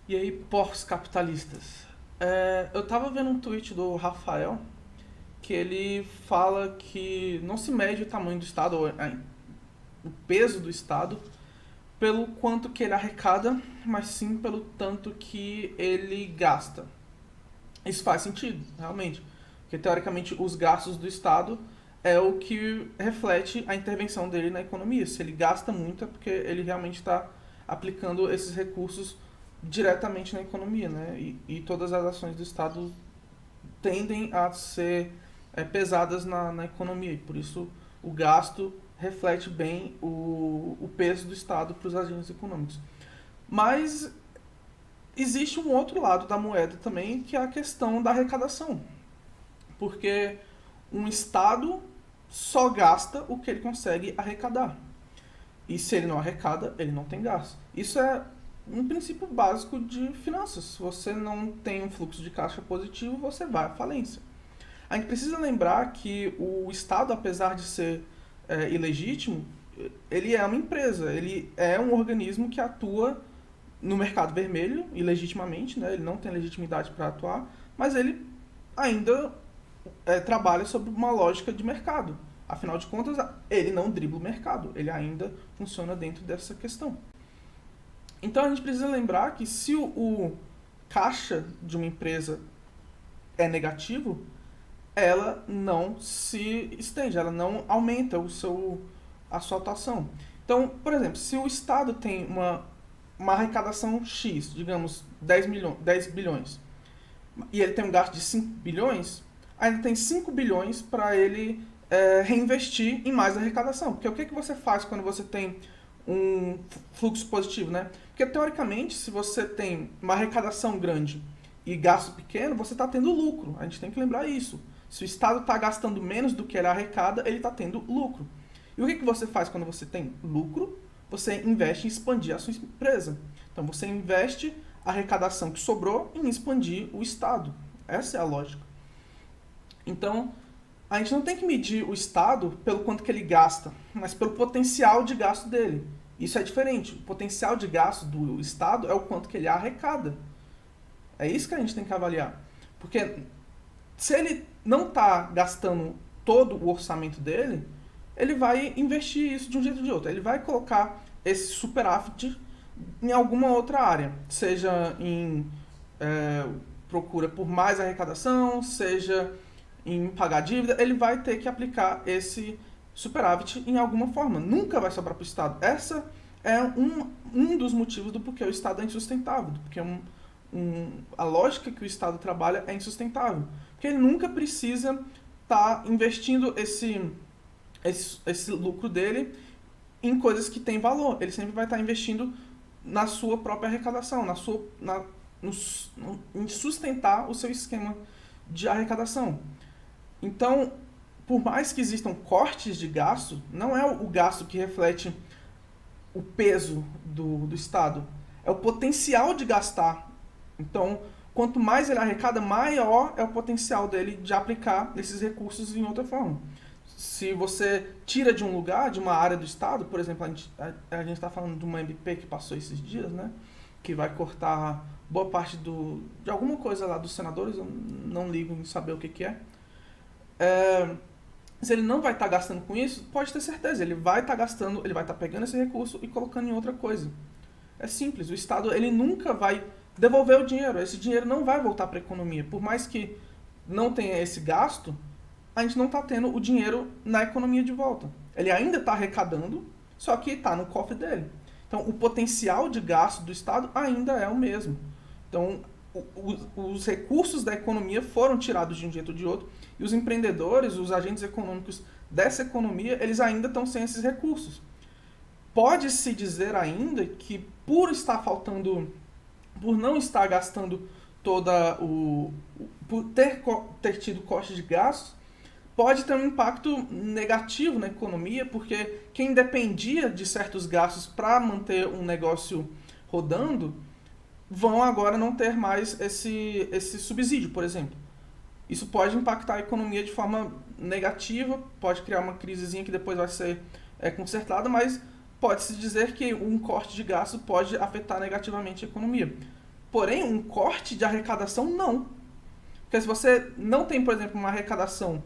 E aí, porcos capitalistas? Eu tava vendo um tweet do Rafael que ele fala que não se mede o tamanho do Estado, ou o peso do Estado, pelo quanto que ele arrecada, mas sim pelo tanto que ele gasta. Isso faz sentido, realmente. Porque, teoricamente, os gastos do Estado é o que reflete a intervenção dele na economia. Se ele gasta muito, é porque ele realmente está aplicando esses recursos diretamente na economia, né? E todas as ações do Estado tendem a ser pesadas na economia. E por isso, o gasto reflete bem o peso do Estado para os agentes econômicos. Mas existe um outro lado da moeda também, que é a questão da arrecadação. Porque um Estado só gasta o que ele consegue arrecadar. E se ele não arrecada, ele não tem gasto. Isso é um princípio básico de finanças. Se você não tem um fluxo de caixa positivo, você vai à falência. A gente precisa lembrar que o Estado, apesar de ser ilegítimo, ele é uma empresa, ele é um organismo que atua no mercado vermelho, ilegitimamente, né? Ele não tem legitimidade para atuar, mas ele ainda trabalha sob uma lógica de mercado. Afinal de contas, ele não dribla o mercado, ele ainda funciona dentro dessa questão. Então a gente precisa lembrar que se o caixa de uma empresa é negativo, ela não se estende, ela não aumenta a sua atuação. Então, por exemplo, se o Estado tem uma arrecadação X, digamos 10 bilhões, e ele tem um gasto de 5 bilhões, ainda tem 5 bilhões para ele reinvestir em mais arrecadação. Porque o que você faz quando você tem um fluxo positivo, né? Porque, teoricamente, se você tem uma arrecadação grande e gasto pequeno, você está tendo lucro. A gente tem que lembrar isso. Se o Estado está gastando menos do que ele arrecada, ele está tendo lucro. E o que você faz quando você tem lucro? Você investe em expandir a sua empresa. Então, você investe a arrecadação que sobrou em expandir o Estado. Essa é a lógica. Então, a gente não tem que medir o Estado pelo quanto que ele gasta, mas pelo potencial de gasto dele. Isso é diferente. O potencial de gasto do Estado é o quanto que ele arrecada. É isso que a gente tem que avaliar. Porque se ele não está gastando todo o orçamento dele, ele vai investir isso de um jeito ou de outro. Ele vai colocar esse superávit em alguma outra área. Seja em procura por mais arrecadação, seja em pagar dívida, ele vai ter que aplicar esse superávit em alguma forma. Nunca vai sobrar para o Estado. Essa é um dos motivos do porquê o Estado é insustentável, porque a lógica que o Estado trabalha é insustentável. Porque ele nunca precisa estar investindo esse lucro dele em coisas que têm valor. Ele sempre vai estar investindo na sua própria arrecadação, em sustentar o seu esquema de arrecadação. Então, por mais que existam cortes de gasto, não é o gasto que reflete o peso do Estado, é o potencial de gastar. Então, quanto mais ele arrecada, maior é o potencial dele de aplicar esses recursos em outra forma. Se você tira de um lugar, de uma área do Estado, por exemplo, a gente está falando de uma MP que passou esses dias, né? Que vai cortar boa parte de alguma coisa lá dos senadores, eu não ligo em saber o que é. Se ele não vai estar gastando com isso, pode ter certeza, ele vai estar gastando, ele vai estar pegando esse recurso e colocando em outra coisa. É simples, o Estado ele nunca vai devolver o dinheiro, esse dinheiro não vai voltar para a economia. Por mais que não tenha esse gasto, a gente não está tendo o dinheiro na economia de volta. Ele ainda está arrecadando, só que está no cofre dele. Então, o potencial de gasto do Estado ainda é o mesmo. Então, os recursos da economia foram tirados de um jeito ou de outro, e os empreendedores, os agentes econômicos dessa economia, eles ainda estão sem esses recursos. Pode-se dizer ainda que por não estar gastando por ter tido corte de gastos, pode ter um impacto negativo na economia, porque quem dependia de certos gastos para manter um negócio rodando, vão agora não ter mais esse subsídio, por exemplo. Isso pode impactar a economia de forma negativa, pode criar uma crisezinha que depois vai ser consertada, mas pode-se dizer que um corte de gasto pode afetar negativamente a economia. Porém, um corte de arrecadação, não. Porque se você não tem, por exemplo, uma arrecadação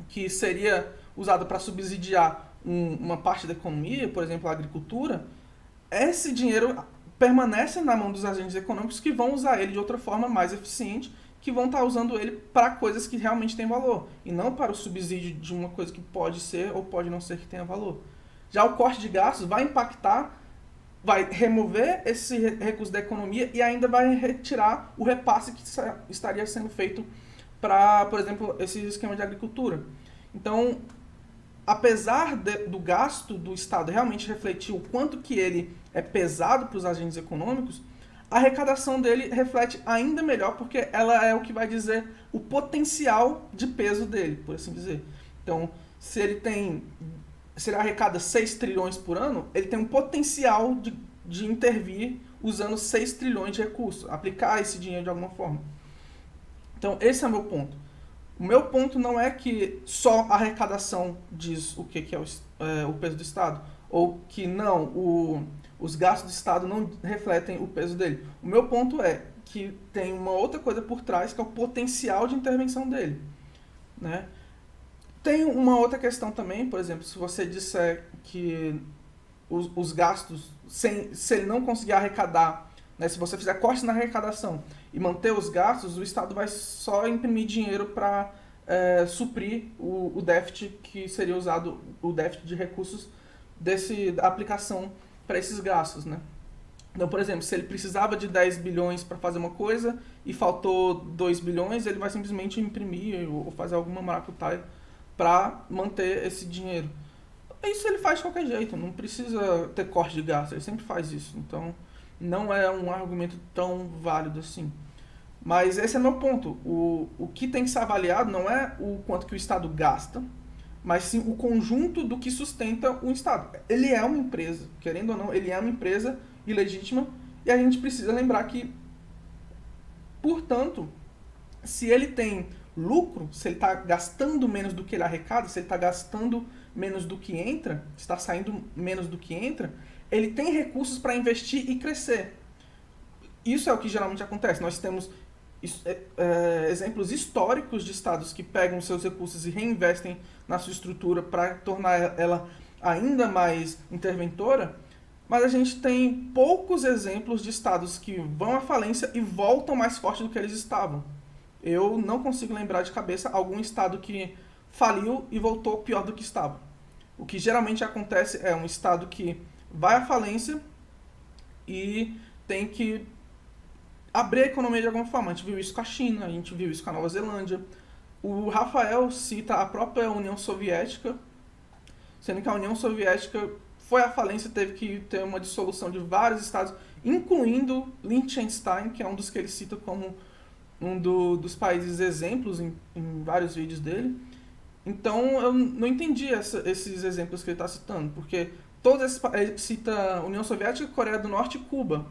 que seria usada para subsidiar uma parte da economia, por exemplo, a agricultura, esse dinheiro permanece na mão dos agentes econômicos que vão usar ele de outra forma mais eficiente, que vão estar usando ele para coisas que realmente têm valor, e não para o subsídio de uma coisa que pode ser ou pode não ser que tenha valor. Já o corte de gastos vai impactar, vai remover esse recurso da economia e ainda vai retirar o repasse que estaria sendo feito para, por exemplo, esse esquema de agricultura. Então, apesar do gasto do Estado realmente refletir o quanto que ele é pesado para os agentes econômicos, a arrecadação dele reflete ainda melhor, porque ela é o que vai dizer o potencial de peso dele, por assim dizer. Então, se ele arrecada 6 trilhões por ano, ele tem um potencial de intervir usando 6 trilhões de recursos, aplicar esse dinheiro de alguma forma. Então, esse é o meu ponto. O meu ponto não é que só a arrecadação diz o que é o peso do Estado, ou que não, os gastos do Estado não refletem o peso dele. O meu ponto é que tem uma outra coisa por trás, que é o potencial de intervenção dele, né? Tem uma outra questão também, por exemplo, se você disser que os gastos, se ele não conseguir arrecadar, né, se você fizer corte na arrecadação e manter os gastos, o Estado vai só imprimir dinheiro para suprir o déficit que seria usado, o déficit de recursos da aplicação para esses gastos, né? Então, por exemplo, se ele precisava de 10 bilhões para fazer uma coisa e faltou 2 bilhões, ele vai simplesmente imprimir ou fazer alguma maracutaia para manter esse dinheiro. Isso ele faz de qualquer jeito, não precisa ter corte de gasto, ele sempre faz isso. Então, não é um argumento tão válido assim. Mas esse é meu ponto. O que tem que ser avaliado não é o quanto que o Estado gasta, mas sim o conjunto do que sustenta o Estado. Ele é uma empresa, querendo ou não, ele é uma empresa ilegítima, e a gente precisa lembrar que, portanto, se ele tem lucro, se ele está gastando menos do que ele arrecada, se ele está gastando menos do que entra, está saindo menos do que entra, ele tem recursos para investir e crescer. Isso é o que geralmente acontece. Nós temos exemplos históricos de estados que pegam seus recursos e reinvestem na sua estrutura para tornar ela ainda mais interventora, mas a gente tem poucos exemplos de estados que vão à falência e voltam mais fortes do que eles estavam. Eu não consigo lembrar de cabeça algum estado que faliu e voltou pior do que estava. O que geralmente acontece é um estado que vai à falência e tem que abrir a economia de alguma forma. A gente viu isso com a China, a gente viu isso com a Nova Zelândia. O Rafael cita a própria União Soviética, sendo que a União Soviética foi à falência, teve que ter uma dissolução de vários estados, incluindo Liechtenstein, que é um dos que ele cita como dos países exemplos em vários vídeos dele. Então eu não entendi esses exemplos que ele está citando, porque todos esses ele cita União Soviética, Coreia do Norte e Cuba.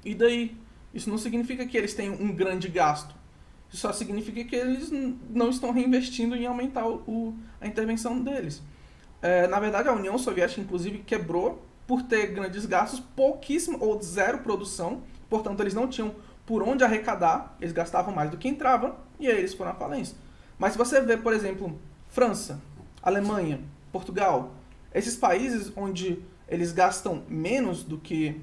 E daí? Isso não significa que eles têm um grande gasto. Isso só significa que eles não estão reinvestindo em aumentar a intervenção deles. Na verdade, a União Soviética, inclusive, quebrou por ter grandes gastos, pouquíssimo ou zero produção. Portanto, eles não tinham por onde arrecadar, eles gastavam mais do que entrava, e aí eles foram à falência. Mas se você vê, por exemplo, França, Alemanha, Portugal, esses países onde eles gastam menos do que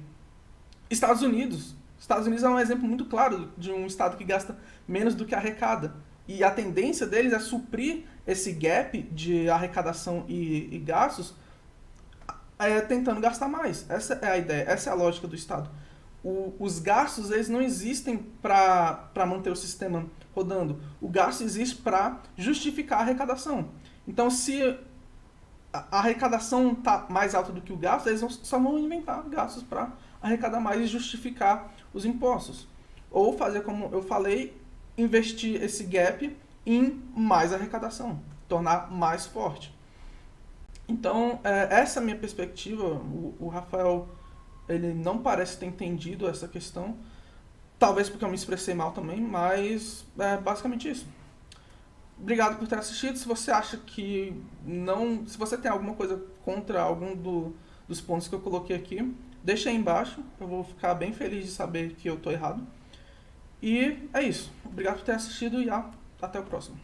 Estados Unidos. Estados Unidos é um exemplo muito claro de um estado que gasta menos do que arrecada. E a tendência deles é suprir esse gap de arrecadação e gastos tentando gastar mais. Essa é a ideia, essa é a lógica do Estado. Os gastos eles não existem para manter o sistema rodando. O gasto existe para justificar a arrecadação. Então, se a arrecadação está mais alta do que o gasto, eles só vão inventar gastos para arrecadar mais e justificar os impostos. Ou fazer como eu falei, investir esse gap em mais arrecadação, tornar mais forte. Então, essa é a minha perspectiva. O Rafael ele não parece ter entendido essa questão. Talvez porque eu me expressei mal também, mas é basicamente isso. Obrigado por ter assistido. Se você acha que não... Se você tem alguma coisa contra algum dos pontos que eu coloquei aqui, deixa aí embaixo, eu vou ficar bem feliz de saber que eu tô errado. E é isso. Obrigado por ter assistido e até o próximo.